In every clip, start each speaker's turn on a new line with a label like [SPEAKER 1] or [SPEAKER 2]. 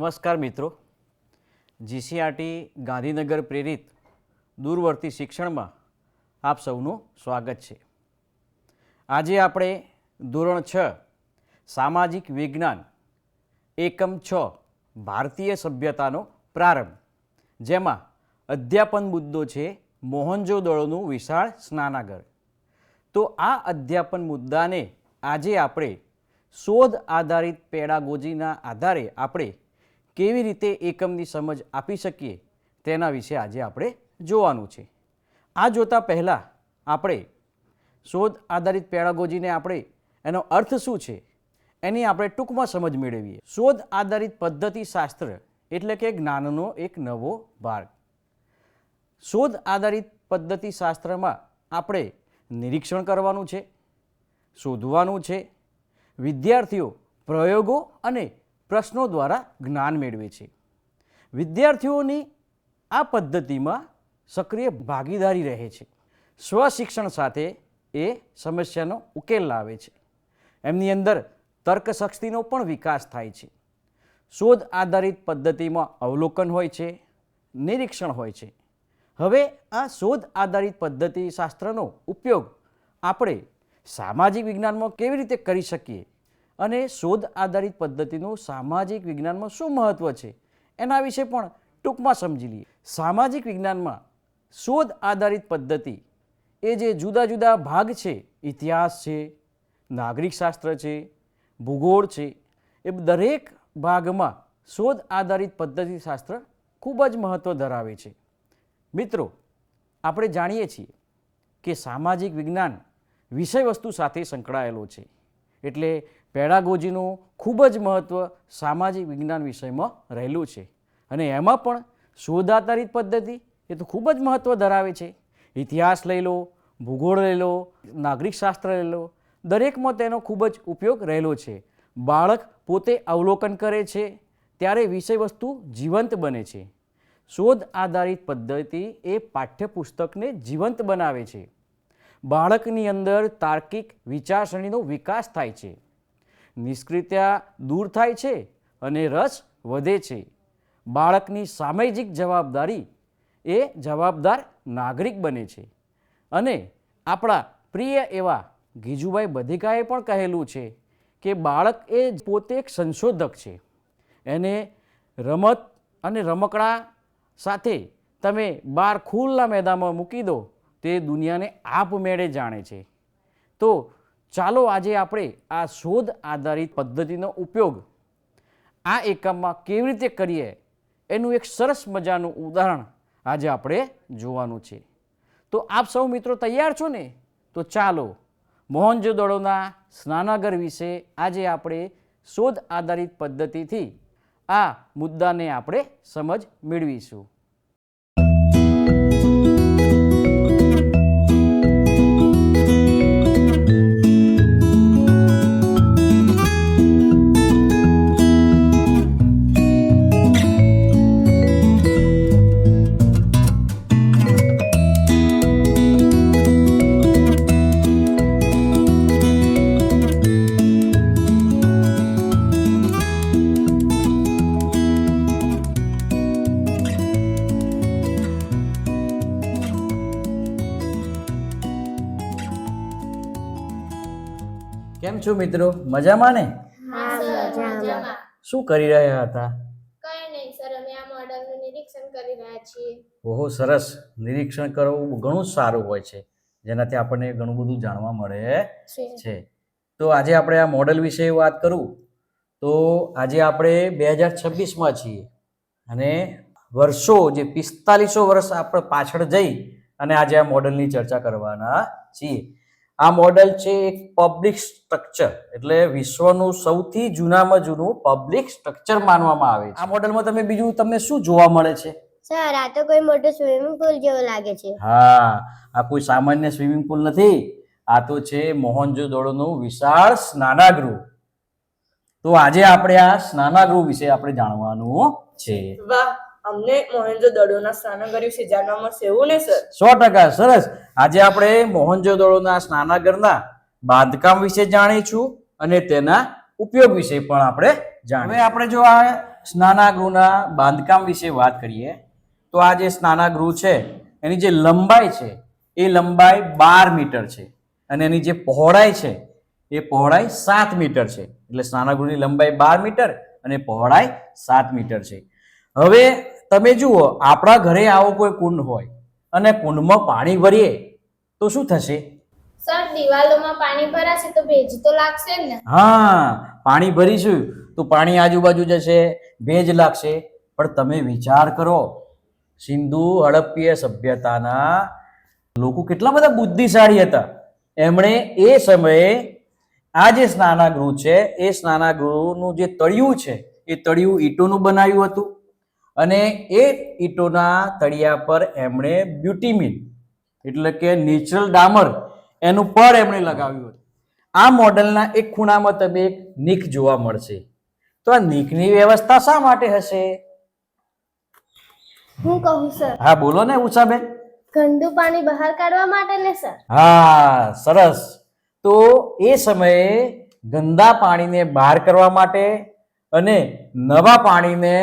[SPEAKER 1] નમસ્કાર મિત્રો, જીસીઆરટી ગાંધીનગર પ્રેરિત દૂરવર્તી શિક્ષણમાં આપ સૌનું સ્વાગત છે। આજે આપણે ધોરણ 6 સામાજિક વિજ્ઞાન એકમ 6 ભારતીય સભ્યતાનો પ્રારંભ, જેમાં અધ્યાપન મુદ્દો છે મોહનજોદડોનું વિશાળ સ્નાનાગર। તો આ અધ્યાપન મુદ્દાને આજે આપણે શોધ આધારિત પેડાગોજીના આધારે આપણે કેવી રીતે એકમની સમજ આપી શકીએ તેના વિશે આજે આપણે જોવાનું છે। આ જોતા પહેલાં આપણે શોધ આધારિત પેડાગોજીને આપણે એનો અર્થ શું છે એની આપણે ટૂંકમાં સમજ મેળવીએ। શોધ આધારિત પદ્ધતિ શાસ્ત્ર એટલે કે જ્ઞાનનો એક નવો ભાગ। શોધ આધારિત પદ્ધતિ શાસ્ત્રમાં આપણે નિરીક્ષણ કરવાનું છે, શોધવાનું છે। વિદ્યાર્થીઓ પ્રયોગો અને પ્રશ્નો દ્વારા જ્ઞાન મેળવે છે। વિદ્યાર્થીઓની આ પદ્ધતિમાં સક્રિય ભાગીદારી રહે છે। સ્વશિક્ષણ સાથે એ સમસ્યાનો ઉકેલ લાવે છે। એમની અંદર તર્કશક્તિનો પણ વિકાસ થાય છે। શોધ આધારિત પદ્ધતિમાં અવલોકન હોય છે, નિરીક્ષણ હોય છે। હવે આ શોધ આધારિત પદ્ધતિ શાસ્ત્રનો ઉપયોગ આપણે સામાજિક વિજ્ઞાનમાં કેવી રીતે કરી શકીએ અને શોધ આધારિત પદ્ધતિનું સામાજિક વિજ્ઞાનમાં શું મહત્ત્વ છે એના વિશે પણ ટૂંકમાં સમજી લઈએ। સામાજિક વિજ્ઞાનમાં શોધ આધારિત પદ્ધતિ એ જે જુદા જુદા ભાગ છે, ઇતિહાસ છે, નાગરિક શાસ્ત્ર છે, ભૂગોળ છે, એ દરેક ભાગમાં શોધ આધારિત પદ્ધતિ શાસ્ત્ર ખૂબ જ મહત્ત્વ ધરાવે છે। મિત્રો, આપણે જાણીએ છીએ કે સામાજિક વિજ્ઞાન વિષય વસ્તુ સાથે સંકળાયેલો છે, એટલે પેડાગોજીનું ખૂબ જ મહત્ત્વ સામાજિક વિજ્ઞાન વિષયમાં રહેલું છે અને એમાં પણ શોધ આધારિત પદ્ધતિ એ તો ખૂબ જ મહત્ત્વ ધરાવે છે। ઇતિહાસ લઈ લો, ભૂગોળ લઈ લો, નાગરિક શાસ્ત્ર લઈ લો, દરેકમાં તેનો ખૂબ જ ઉપયોગ રહેલો છે। બાળક પોતે અવલોકન કરે છે ત્યારે વિષય વસ્તુ જીવંત બને છે। શોધ આધારિત પદ્ધતિ એ પાઠ્યપુસ્તકને જીવંત બનાવે છે। બાળકની અંદર તાર્કિક વિચારસરણીનો વિકાસ થાય છે, નિષ્ક્રિયતા દૂર થાય છે અને રસ વધે છે। બાળકની સામાજિક જવાબદારી એ જવાબદાર નાગરિક બને છે અને આપણા પ્રિય એવા ગીજુભાઈ બધેકાએ પણ કહેલું છે કે બાળક એ પોતે એક સંશોધક છે। એને રમત અને રમકડા સાથે તમે બહાર ખુલ્લા મેદાનમાં મૂકી દો તે દુનિયાને આપમેળે જાણે છે। તો ચાલો આજે આપણે આ શોધ આધારિત પદ્ધતિનો ઉપયોગ આ એકમમાં કેવી રીતે કરીએ એનું એક સરસ મજાનું ઉદાહરણ આજે આપણે જોવાનું છે। તો આપ સૌ મિત્રો તૈયાર છો ને? તો ચાલો મોહનજોદડોના સ્નાનાગર વિશે આજે આપણે શોધ આધારિત પદ્ધતિથી આ મુદ્દાને આપણે સમજ મેળવીશું। કેમ છો મિત્રો? મજામાં ને? શું કરી રહ્યા હતા?
[SPEAKER 2] કઈ નહીં સર, અમે આ મોડલનું નિરીક્ષણ કરી રહ્યા છીએ।
[SPEAKER 1] ઓહો, સરસ। નિરીક્ષણ કરવું ઘણું સારું હોય છે, જેનાથી આપણને ઘણું બધું જાણવા મળે છે। તો આજે આપણે આ મોડલ વિશે વાત કરું તો આજે આપણે 2026માં છીએ અને વર્ષો જે 4500 વર્ષ આપણે પાછળ જઈ અને આજે આ મોડલની ચર્ચા કરવાના છીએ। આ મોડલ છે એક પબ્લિક સ્ટ્રક્ચર, એટલે વિશ્વનું સૌથી જૂનામાં જૂનું પબ્લિક સ્ટ્રક્ચર માનવામાં આવે છે। આ મોડલમાં તમે બીજું તમને શું જોવા મળે છે?
[SPEAKER 2] સર, આ તો કોઈ મોટો સ્વિમિંગ પુલ જેવો લાગે છે।
[SPEAKER 1] હા, આ કોઈ સામાન્ય સ્વિમિંગ પુલ નથી, આ તો છે મોહનજોદડોનું વિશાળ સ્નાનાગૃહ। તો આજે આપણે આ સ્નાનાગૃહ વિશે આપણે જાણવાનું છે।
[SPEAKER 3] વાહ, અમને મોહેન્જો-દડોના સ્નાનાગર વિશે જાણવા મળશે એવું ને સર?
[SPEAKER 1] 100% સરસ। આજે આપણે મોહનજો-દડોના સ્નાનાગરના બાંધકામ વિશે જાણીશું અને તેના ઉપયોગ વિશે પણ આપણે જાણીશું। હવે આપણે જો આ સ્નાનાગૃહના બાંધકામ વિશે વાત કરીએ તો આ જે સ્નાનાગૃહ છે એની જે લંબાઈ છે એ લંબાઈ 12 મીટર છે અને એની જે પહોળાઈ છે એ પહોળાઈ 7 મીટર છે. એટલે સ્નાનાગૃહની લંબાઈ 12 મીટર અને પહોળાઈ 7 મીટર છે. હવે તમે જુઓ, આપણા ઘરે આવો કોઈ કુંડ હોય અને કુંડમાં પાણી ભરીએ તો શું થશે?
[SPEAKER 2] સર દિવાલોમાં પાણી ભરાશે તો ભેજ તો લાગશે જ ને.
[SPEAKER 1] હા, પાણી ભરીશું તો પાણી આજુબાજુ જશે, ભેજ લાગશે. પણ તમે વિચાર કરો, સિંધુ હડપ્પીય સભ્યતાના લોકો કેટલા બધા બુદ્ધિશાળી હતા. એમણે એ સમયે આ જે સ્નાનાગૃહ છે એ સ્નાનાગૃહનું જે તળિયું છે એ તળિયું ઈંટોનું બનાવ્યું હતું અને એ ઈંટોના તળિયા પર એમણે બ્યુટીમિન એટલે કે નેચરલ ડામર એનું પડ એમણે લગાવ્યું હતું. આ મોડલના એક ખૂણામાં તમે એક નીક જોવા મળશે. તો આ નીકની વ્યવસ્થા શા માટે હશે?
[SPEAKER 2] હું કહું સર,
[SPEAKER 1] હા બોલો ને ઉષાબેન.
[SPEAKER 2] ગંદુ પાણી બહાર કાઢવા માટે ને સર.
[SPEAKER 1] હા, સરસ. તો એ સમયે ગંદા પાણીને બહાર કરવા માટે અને નવા પાણીને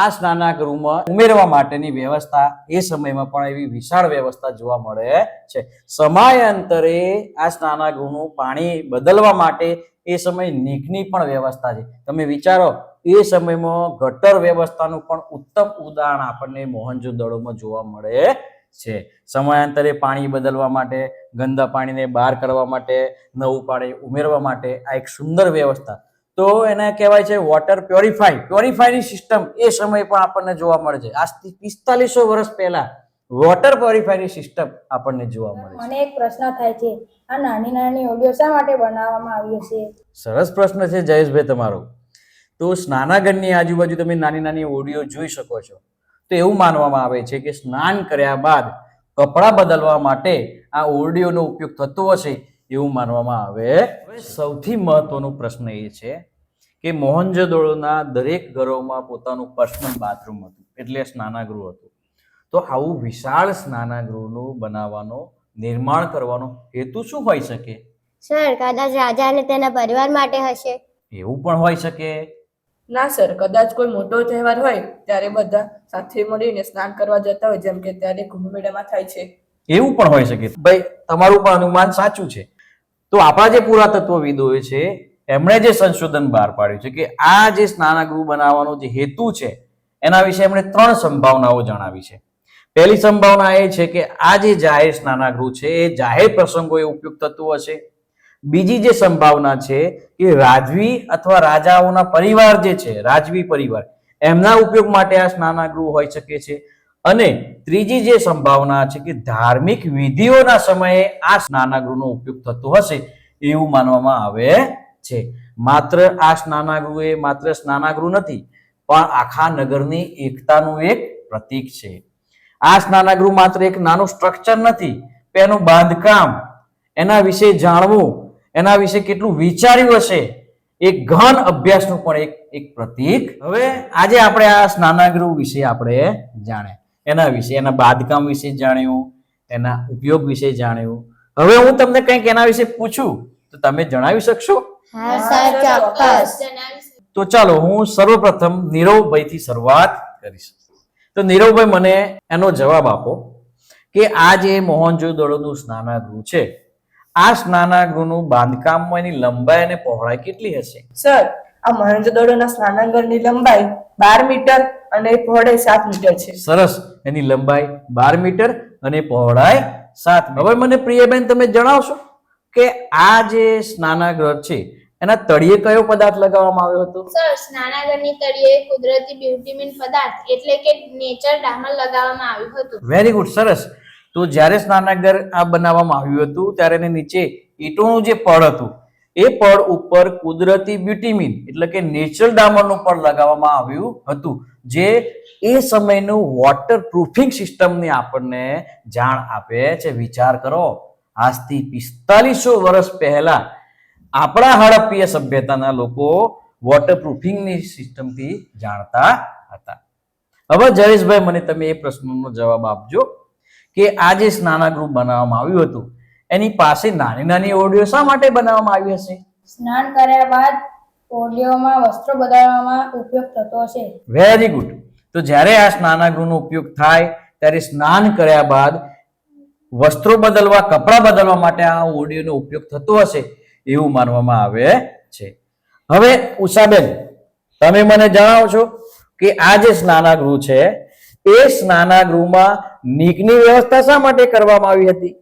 [SPEAKER 1] આ સ્નાનાગૃહમાં ઉમેરવા માટેની વ્યવસ્થા એ સમયમાં પણ એવી વિશાળ વ્યવસ્થા જોવા મળે છે. સમયાંતરે આ સ્નાનાગૃહનું પાણી બદલવા માટે એ સમયે નીકની પણ વ્યવસ્થા છે. તમે વિચારો, એ સમયમાં ગટર વ્યવસ્થાનું પણ ઉત્તમ ઉદાહરણ આપણને મોહનજોદડોમાં જોવા મળે છે. સમયાંતરે પાણી બદલવા માટે, ગંદા પાણીને બહાર કરવા માટે, નવું પાણી ઉમેરવા માટે આ એક સુંદર વ્યવસ્થા. તો એને કહેવાય છે વોટર પ્યોરિફાયરની સિસ્ટમ એ સમય પણ આપણને જોવા મળે છે. આજથી 4500 વર્ષ પહેલા વોટર પ્યોરિફાયરની સિસ્ટમ આપણને જોવા મળે છે.
[SPEAKER 4] મને એક પ્રશ્ન થાય છે, આ નાની નાની ઓડિયો શા માટે બનાવવામાં આવી છે?
[SPEAKER 1] સરસ પ્રશ્ન છે જયેશભાઈ તમારો. તો સ્નાનાગરની આજુબાજુ તમે નાની નાની ઓડિયો જોઈ શકો છો. તો એવું માનવામાં આવે છે કે સ્નાન કર્યા બાદ કપડાં બદલવા માટે આ ઓરડીઓનો ઉપયોગ થતો હશે એવું માનવામાં આવે. સૌથી મહત્વનો પ્રશ્ન એ છે કે મોહનજોદડોના દરેક ઘરોમાં પોતાનું પર્સનલ બાથરૂમ હતું, એટલે સ્નાનાગૃહ હતું. તો આવું વિશાળ સ્નાનાગૃહનું બનાવવાનો, નિર્માણ કરવાનો હેતુ શું હોઈ શકે?
[SPEAKER 2] સર કદાચ રાજા અને તેના પરિવાર માટે હશે.
[SPEAKER 1] એવું પણ હોઈ શકે.
[SPEAKER 3] ના સર, કદાચ કોઈ મોટો તહેવાર હોય ત્યારે બધા સાથે મળીને સ્નાન કરવા જતા હોય, જેમ કે ત્યારે કુંભ મેળામાં થાય છે.
[SPEAKER 1] એવું પણ હોઈ શકે. ભાઈ, તમારું પણ અનુમાન સાચું છે. તો આપણા જે પુરાતત્વવિદોએ છે એમણે જે સંશોધન બહાર પાડ્યું છે કે આ જે સ્નાનાગૃહ બનાવવાનો જે હેતુ છે એના વિશે એમણે 3 સંભાવનાઓ જણાવી છે. પહેલી સંભાવના એ છે કે આ જે જાહેર સ્નાનાગૃહ છે એ જાહેર પ્રસંગોએ ઉપયોગ થતું હશે. બીજી જે સંભાવના છે કે રાજવી અથવા રાજાઓના પરિવાર જે છે, રાજવી પરિવાર, એમના ઉપયોગ માટે આ સ્નાનાગૃહ હોઈ શકે છે. અને ત્રીજી જે સંભાવના છે કે ધાર્મિક વિધિઓના સમયે આ સ્નાનાગૃહનો ઉપયોગ થતો હશે એવું માનવામાં આવે છે. માત્ર આ સ્નાનાગૃહ એ માત્ર સ્નાનાગૃહ નથી, પણ આખા નગરની એકતાનું એક પ્રતીક છે. આ સ્નાનાગૃહ માત્ર એક નાનું સ્ટ્રક્ચર નથી, પણ એનું બાંધકામ, એના વિશે જાણવું, એના વિશે કેટલું વિચાર્યું હશે, એક ગહન અભ્યાસનું પણ એક પ્રતીક. હવે આજે આપણે આ સ્નાનાગૃહ વિશે આપણે જાણ્યા, એના વિશે, એના બાંધકામ વિશે જાણ્યું, એના ઉપયોગ વિશે જાણ્યું. હવે હું તમને કંઈક એના વિશે પૂછું તો તમે જણાવી શકશો?
[SPEAKER 2] હા સર, ચોક્કસ.
[SPEAKER 1] તો ચાલો હું સર્વપ્રથમ નીરવભાઈથી શરૂઆત કરીશ. તો નીરવભાઈ, મને એનો જવાબ આપો કે આ જે મોહનજોદડોનું સ્નાનાગૃહ છે, આ સ્નાનાગૃહનું બાંધકામમાં એની લંબાઈ અને પહોળાઈ કેટલી હશે?
[SPEAKER 3] સર, આ મોહેંજો-દડોના સ્નાનાગરની લંબાઈ 12 મીટર અને પહોળાઈ 7 મીટર છે.
[SPEAKER 1] સરસ. એની લંબાઈ 12 મીટર અને પહોળાઈ 7 મીટર. હવે મને પ્રિયાબેન તમે જણાવશો કે આ જે સ્નાનાગૃહ છે એના તળિયે કયો પદાર્થ લગાવવામાં આવ્યો હતો?
[SPEAKER 2] સર સ્નાનાગરની તળિયે કુદરતી બ્યુટીમિન પદાર્થ એટલે કે નેચર ડામર લગાવવામાં આવ્યું હતું.
[SPEAKER 1] વેરી ગુડ, સરસ. તો જ્યારે સ્નાનાગર આ બનાવવામાં આવ્યું હતું ત્યારે એની નીચે ઈંટોનું જે પડ હતું એ પડ ઉપર કુદરતી બ્યુટીમિન એટલે કે નેચરલ ડામરનું પડ લગાવવામાં આવ્યું હતું, જે એ સમયનું વોટર પ્રૂફિંગ સિસ્ટમની આપણને જાણ આપે છે. વિચાર કરો, આજથી 4500 વર્ષ પહેલા આપણા હડપ્પીય સભ્યતાના લોકો વોટર પ્રૂફિંગની સિસ્ટમથી જાણતા હતા. હવે જયેશભાઈ, મને તમે એ પ્રશ્નનો જવાબ આપજો કે આ જે સ્નાનાગૃહ બનાવવામાં આવ્યું હતું એની પાસે નાની નાની ઓરડીઓ શા માટે બનાવવામાં આવી હશે?
[SPEAKER 4] સ્નાન કર્યા બાદ ઓરડીઓમાં વસ્ત્રો બદલવામાં ઉપયોગ થતો હશે.
[SPEAKER 1] Very good. તો જ્યારે આ સ્નાનાગૃહનો ઉપયોગ થાય ત્યારે સ્નાન કર્યા બાદ વસ્ત્રો બદલવા, કપડાં બદલવા માટે આ ઓરડીઓનો ઉપયોગ થતો હશે એવું માનવામાં આવે છે. હવે ઉષાબેન, તમે મને જણાવો છો કે આ જે સ્નાનાગૃહ છે એ સ્નાનાગૃહમાં નીકની વ્યવસ્થા શા માટે કરવામાં આવી હતી?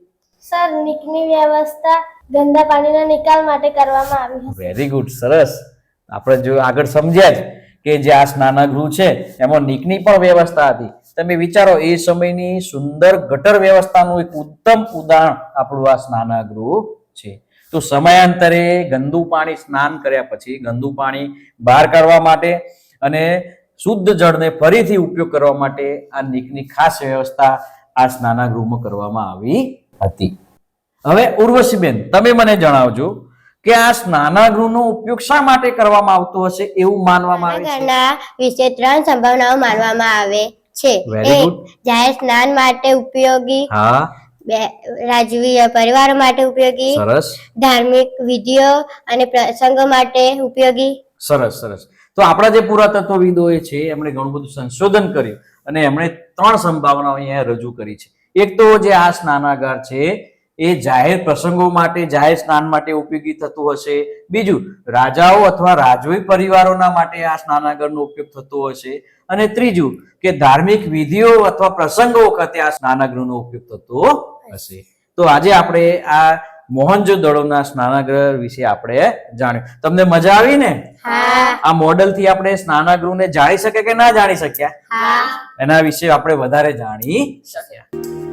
[SPEAKER 5] સર, નીકની વ્યવસ્થા ગંદા પાણીના નિકાલ માટે કરવામાં આવી હતી.
[SPEAKER 1] વેરી ગુડ, સરસ. આપણે જો આગળ સમજ્યા જ કે જે આ સ્નાનાગૃહ છે એમાં નીકની પણ વ્યવસ્થા હતી. તમે વિચારો, એ સમયની સુંદર ગટર વ્યવસ્થાનું એક ઉત્તમ ઉદાહરણ આપણું આ સ્નાનાગૃહ છે. તો સમયાંતરે ગંદુ પાણી, સ્નાન કર્યા પછી ગંદુ પાણી બહાર કાઢવા માટે અને શુદ્ધ જળને ફરીથી ઉપયોગ કરવા માટે આ નીકની ખાસ વ્યવસ્થા આ સ્નાનાગૃહમાં કરવામાં આવી હતી. હવે ઉર્વશીબેન, તમે મને જણાવજો કે આ સ્નાનાગૃહનો ઉપયોગ શા માટે કરવામાં આવતો હશે એવું માનવામાં આવે છે?
[SPEAKER 5] ઘરના વિશે 3 સંભાવનાઓ માનવામાં આવે છે.
[SPEAKER 1] Very
[SPEAKER 5] એક,
[SPEAKER 1] good.
[SPEAKER 5] જાહેર સ્નાન માટે ઉપયોગી.
[SPEAKER 1] હા,
[SPEAKER 5] 2, રાજવીય પરિવારો માટે ઉપયોગી.
[SPEAKER 1] સરસ,
[SPEAKER 5] ધાર્મિક વિધિઓ અને પ્રસંગો માટે ઉપયોગી.
[SPEAKER 1] સરસ, સરસ. તો આપણા જે પુરાતત્વવિદોએ છે એમણે ઘણું બધું સંશોધન કર્યું અને એમણે 3 સંભાવનાઓ અહીંયા રજૂ કરી છે. એક તો જે આ સ્નાનાગાર છે એ જાહેર પ્રસંગો માટે, જાહેર સ્નાન માટે ઉપયોગી થતું હશે. બીજું, રાજાઓ અથવા રાજવી પરિવારોના માટે આ સ્નાનાગારનો ઉપયોગ થતો હશે. અને ત્રીજું, કે ધાર્મિક વિધિઓ અથવા પ્રસંગો વખતે આ સ્નાનાગૃહનો ઉપયોગ થતો હશે. તો આજે આપણે આ મોહનજોદડોના સ્નાનાગૃહ વિશે આપણે જાણ્યું. તમને મજા આવી ને?
[SPEAKER 5] હા.
[SPEAKER 1] આ મોડેલ થી આપણે સ્નાનાગૃહને જાણી શક્યા કે ના જાણી શક્યા?
[SPEAKER 5] હા.
[SPEAKER 1] એના વિશે આપણે વધારે જાણી શક્યા.